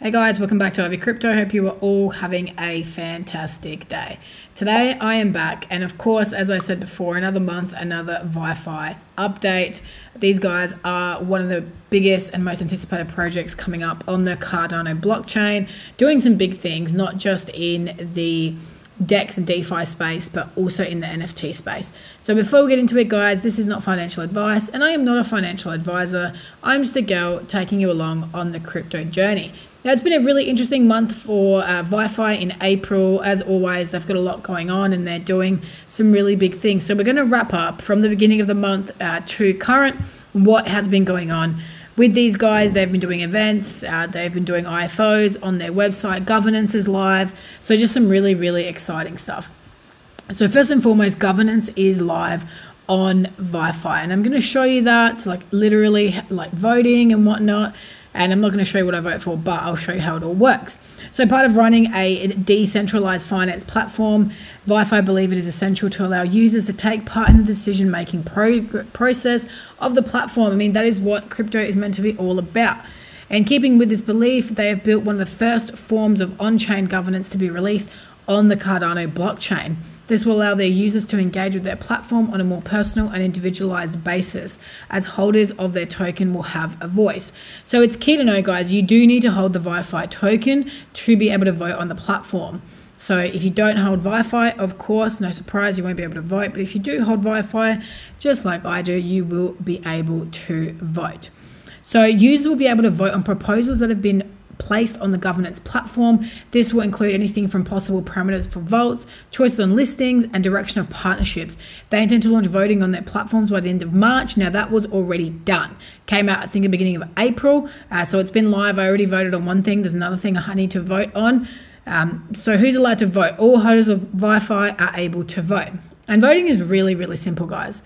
Hey guys, welcome back to Ivy Crypto. Hope you are all having a fantastic day. Today I am back, and of course, as I said before, another month, another VYFI update. These guys are one of the biggest and most anticipated projects coming up on the Cardano blockchain, doing some big things, not just in the Dex and DeFi space, but also in the NFT space. So before we get into it, guys, this is not financial advice, and I am not a financial advisor. I'm just a girl taking you along on the crypto journey. Now, it's been a really interesting month for VYFI in April. As always, they've got a lot going on and they're doing some really big things. So we're going to wrap up from the beginning of the month to current what has been going on with these guys. They've been doing events, they've been doing IFOs on their website, governance is live. So just some really, really exciting stuff. So first and foremost, governance is live on VYFI. And I'm going to show you that, like literally like voting and whatnot. And I'm not going to show you what I vote for, but I'll show you how it all works. So part of running a decentralized finance platform, VYFI believe it is essential to allow users to take part in the decision-making process of the platform. I mean, that is what crypto is meant to be all about. And keeping with this belief, they have built one of the first forms of on-chain governance to be released on the Cardano blockchain. This will allow their users to engage with their platform on a more personal and individualized basis, as holders of their token will have a voice. So it's key to know, guys, you do need to hold the VYFI token to be able to vote on the platform. So if you don't hold VYFI, of course, no surprise, you won't be able to vote. But if you do hold VYFI, just like I do, you will be able to vote. So users will be able to vote on proposals that have been placed on the governance platform. This will include anything from possible parameters for votes, choices on listings, and direction of partnerships. They intend to launch voting on their platforms by the end of March. Now, that was already done. Came out, I think, at the beginning of April. So it's been live. I already voted on one thing. There's another thing I need to vote on. So who's allowed to vote? All holders of VYFI are able to vote. And voting is really, really simple, guys.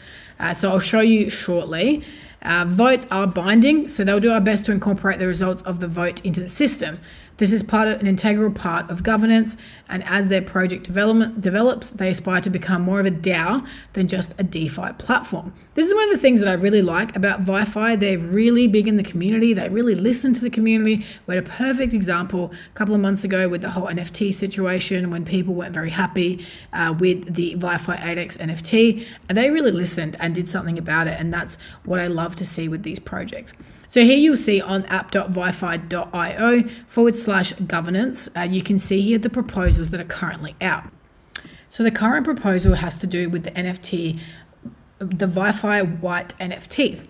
So I'll show you shortly. Votes are binding, so they'll do our best to incorporate the results of the vote into the system. This is an integral part of governance, and as their project develops, they aspire to become more of a DAO than just a DeFi platform. This is one of the things that I really like about VYFI. They're really big in the community. They really listen to the community. We had a perfect example a couple of months ago with the whole NFT situation when people weren't very happy with the VYFI 8x NFT, and they really listened and did something about it, and that's what I love to see with these projects. So here you'll see on app.vyfi.io/governance, you can see here the proposals that are currently out. So the current proposal has to do with the NFT, the VYFI white NFTs.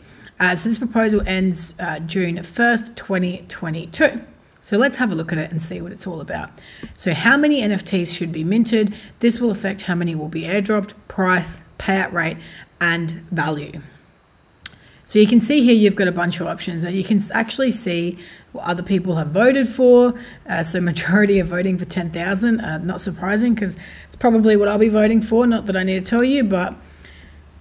So this proposal ends June 1st, 2022. So let's have a look at it and see what it's all about. So how many NFTs should be minted? This will affect how many will be airdropped, price, payout rate, and value. So you can see here you've got a bunch of options. Now you can actually see what other people have voted for. So majority are voting for 10,000. Not surprising because it's probably what I'll be voting for. Not that I need to tell you, but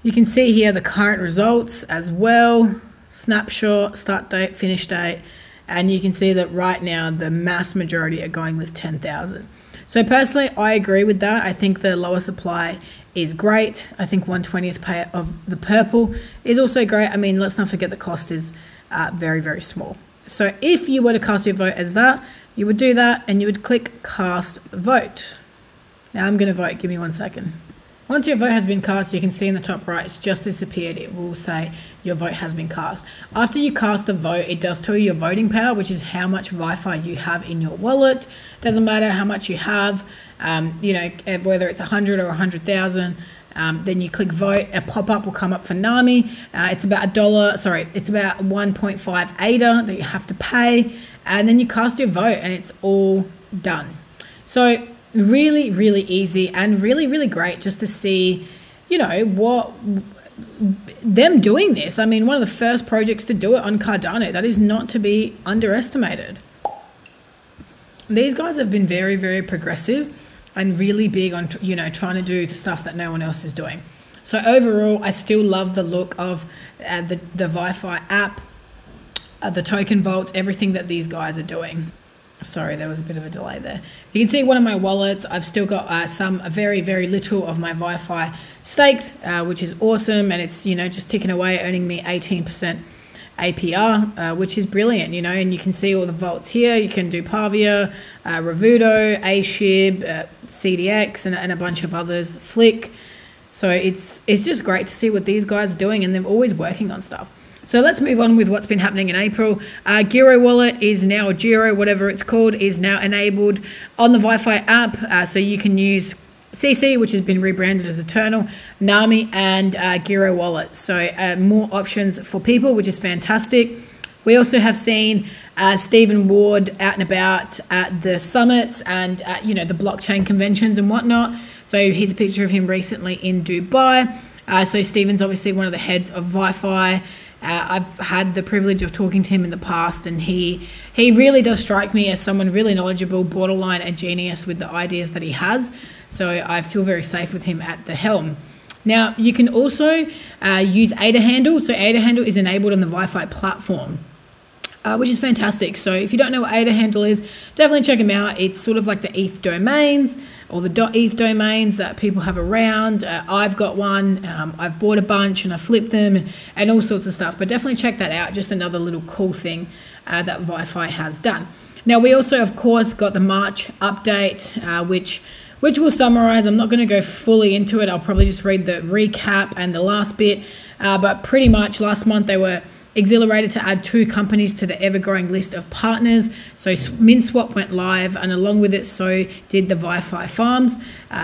you can see here the current results as well. Snapshot, start date, finish date. And you can see that right now the mass majority are going with 10,000. So personally, I agree with that. I think the lower supply is great. I think 1/20th pay of the purple is also great. I mean, let's not forget the cost is very, very small. So if you were to cast your vote as that, you would do that and you would click cast vote. Now I'm going to vote. Give me 1 second. Once your vote has been cast, you can see in the top right, it's just disappeared. It will say your vote has been cast. After you cast the vote, it does tell you your voting power, which is how much VYFI you have in your wallet. Doesn't matter how much you have, you know, whether it's 100 or 100,000. Then you click vote, a pop-up will come up for NAMI. It's about it's about 1.5 ADA that you have to pay. And then you cast your vote and it's all done. So really, really easy and really, really great just to see, you know, what them doing this. I mean, one of the first projects to do it on Cardano. That is not to be underestimated. These guys have been very, very progressive and really big on, you know, trying to do stuff that no one else is doing. So overall, I still love the look of the VYFI app, the token vaults, everything that these guys are doing. Sorry, there was a bit of a delay there. You can see one of my wallets. I've still got very, very little of my VYFI staked, which is awesome. And it's, you know, just ticking away, earning me 18% APR, which is brilliant, you know, and you can see all the vaults here. You can do Pavia, Revudo, Acetube, CDX, and a bunch of others, Flick. So it's just great to see what these guys are doing, and they're always working on stuff. So let's move on with what's been happening in April. Giro Wallet is now, or Giro, whatever it's called, is now enabled on the VYFI app. So you can use CC, which has been rebranded as Eternal, Nami, and Giro Wallet. So more options for people, which is fantastic. We also have seen Stephen Ward out and about at the summits and at, you know, the blockchain conventions and whatnot. So here's a picture of him recently in Dubai. So Stephen's obviously one of the heads of VYFI. I've had the privilege of talking to him in the past, and he really does strike me as someone really knowledgeable, borderline a genius with the ideas that he has. So I feel very safe with him at the helm. Now, you can also use ADA handle. So ADA handle is enabled on the VYFI platform, which is fantastic. So if you don't know what ADA handle is, definitely check them out. It's sort of like the ETH domains or the .eth domains that people have around. I've got one. I've bought a bunch and I flipped them and all sorts of stuff. But definitely check that out. Just another little cool thing that VYFI has done. Now, we also, of course, got the March update, which we'll summarize. I'm not going to go fully into it. I'll probably just read the recap and the last bit. But pretty much last month they were exhilarated to add 2 companies to the ever-growing list of partners. So MinSwap went live, and along with it, so did the VYFI farms.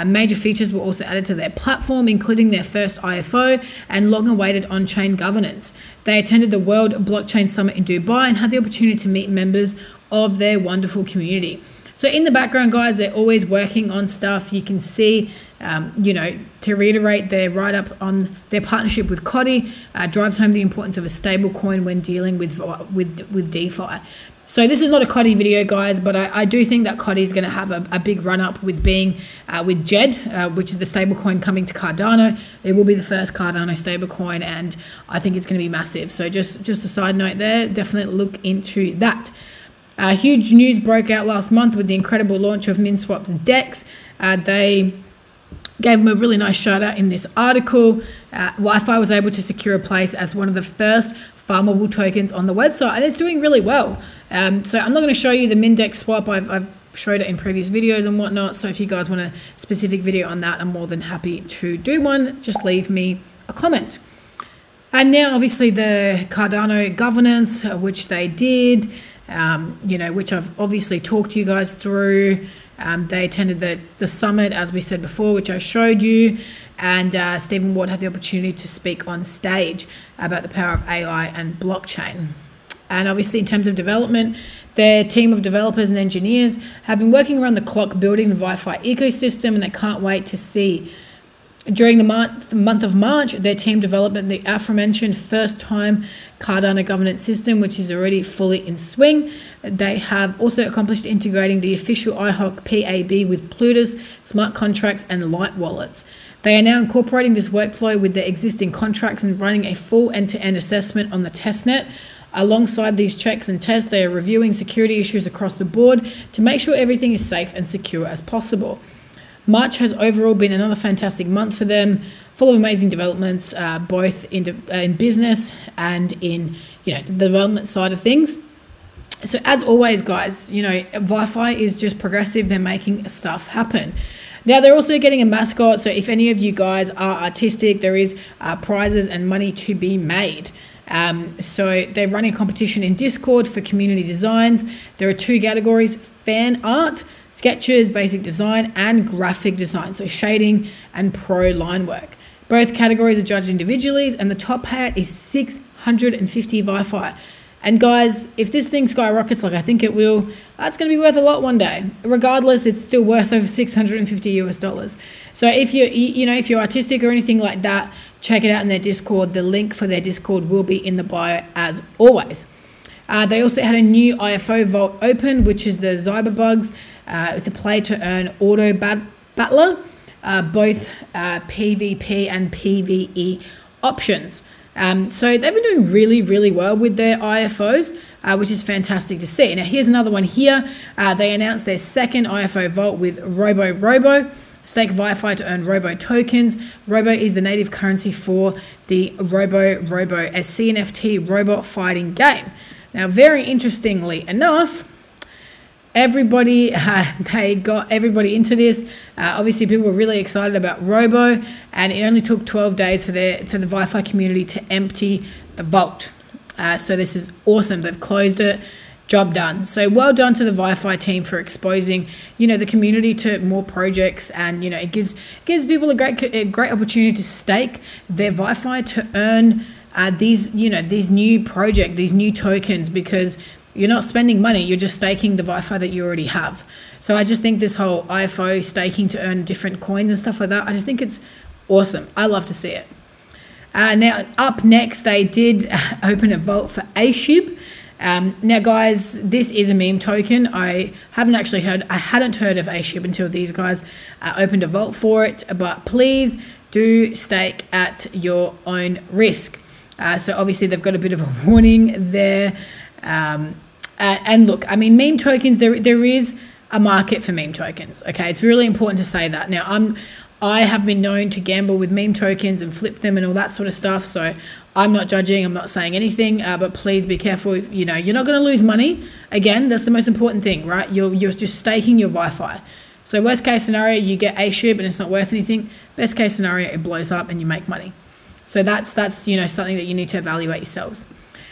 Major features were also added to their platform, including their first IFO and long-awaited on-chain governance. They attended the World Blockchain Summit in Dubai and had the opportunity to meet members of their wonderful community. So in the background, guys, they're always working on stuff. You can see, you know, to reiterate, their write-up on their partnership with Coddy drives home the importance of a stable coin when dealing with DeFi. So this is not a Coddy video, guys, but I do think that Coddy is going to have a big run-up with being with JED, which is the stablecoin coming to Cardano. It will be the first Cardano stablecoin, and I think it's going to be massive. So just a side note there, definitely look into that. Huge news broke out last month with the incredible launch of MinSwap's Dex. They gave them a really nice shout out in this article. VYFI was able to secure a place as one of the first farmable tokens on the website, and it's doing really well. So I'm not going to show you the MinDex swap. I've showed it in previous videos and whatnot. So if you guys want a specific video on that, I'm more than happy to do one. Just leave me a comment. And now, obviously, the Cardano governance, which they did. You know, which I've obviously talked to you guys through. They attended the summit, as we said before, which I showed you, and Stephen Ward had the opportunity to speak on stage about the power of AI and blockchain. And obviously, in terms of development, their team of developers and engineers have been working around the clock building the VYFI ecosystem, and they can't wait to see. During the month of March, their team developed the aforementioned first-time Cardano governance system, which is already fully in swing. They have also accomplished integrating the official IHOC PAB with Plutus, smart contracts, and light wallets. They are now incorporating this workflow with their existing contracts and running a full end-to-end assessment on the testnet. Alongside these checks and tests, they are reviewing security issues across the board to make sure everything is safe and secure as possible. March has overall been another fantastic month for them, full of amazing developments, both in business and in, you know, the development side of things. So as always, guys, you know, VYFI is just progressive. They're making stuff happen. Now, they're also getting a mascot. So if any of you guys are artistic, there is prizes and money to be made. So they're running a competition in Discord for community designs. There are 2 categories: fan art, sketches, basic design, and graphic design, so shading and pro line work. Both categories are judged individually, and the top payout is 650 VYFI. And guys, if this thing skyrockets like I think it will, that's going to be worth a lot one day. Regardless, it's still worth over $650 US. So if if you're artistic or anything like that, check it out in their Discord. The link for their Discord will be in the bio as always. They also had a new IFO Vault open, which is the Cyberbugs. It's a play-to-earn auto battler, both PvP and PvE options. So they've been doing really, really well with their IFOs, which is fantastic to see. Now, here's another one here. They announced their second IFO Vault with Robo. Stake VYFI to earn Robo tokens. Robo is the native currency for the Robo, a CNFT robot fighting game. Now, very interestingly enough, everybody got everybody into this. Obviously, people were really excited about Robo, and it only took 12 days for the VYFI community to empty the vault. So this is awesome. They've closed it. Job done. So well done to the VYFI team for exposing, the community to more projects, and it gives people a great opportunity to stake their VYFI to earn these new projects, these new tokens, because you're not spending money, you're just staking the VYFI that you already have. So I just think this whole IFO staking to earn different coins and stuff like that, I just think it's awesome. I love to see it. Now up next, they did open a vault for Acetube. Now guys, this is a meme token. I hadn't heard of Acetube until these guys opened a vault for it, but please do stake at your own risk. So obviously they've got a bit of a warning there. And look, I mean, meme tokens, there is a market for meme tokens. Okay, it's really important to say that. Now I have been known to gamble with meme tokens and flip them and all that sort of stuff. So I'm not judging, I'm not saying anything, but please be careful. You're not going to lose money. Again, that's the most important thing, right? You're just staking your VYFI. So worst case scenario, you get Acetube and it's not worth anything. Best case scenario, it blows up and you make money. So that's something that you need to evaluate yourselves.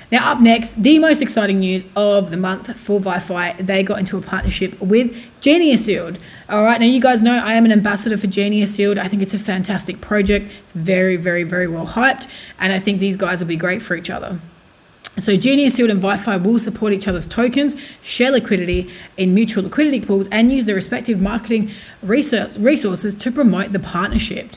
Now up next, the most exciting news of the month for VYFI, they got into a partnership with Genius Yield. All right, now you guys know I am an ambassador for Genius Yield. I think it's a fantastic project. It's very, very, very well hyped, and I think these guys will be great for each other. So Genius Yield and VYFI will support each other's tokens, share liquidity in mutual liquidity pools, and use their respective marketing resources to promote the partnership.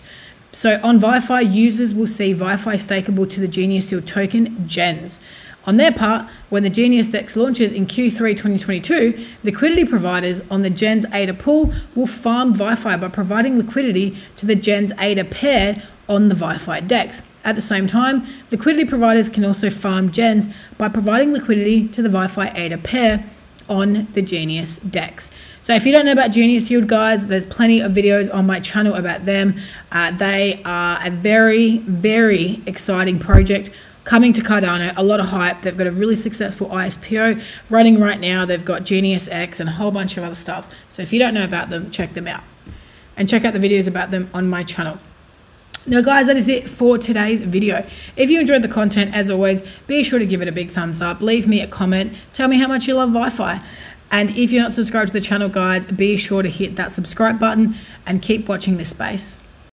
So on VYFI, users will see VYFI stakeable to the Genius Yield token GENS. On their part, when the Genius Dex launches in Q3 2022, liquidity providers on the GENS ADA pool will farm VYFI by providing liquidity to the GENS ADA pair on the VYFI Dex. At the same time, liquidity providers can also farm GENS by providing liquidity to the VYFI ADA pair on the Genius Dex. So if you don't know about Genius Yield, guys, there's plenty of videos on my channel about them. They are a very, very exciting project coming to Cardano, a lot of hype. They've got a really successful ISPO running right now. They've got Genius X and a whole bunch of other stuff. So if you don't know about them, check them out. And check out the videos about them on my channel. Now guys, that is it for today's video. If you enjoyed the content, as always, be sure to give it a big thumbs up. Leave me a comment. Tell me how much you love VYFI. And if you're not subscribed to the channel, guys, be sure to hit that subscribe button and keep watching this space.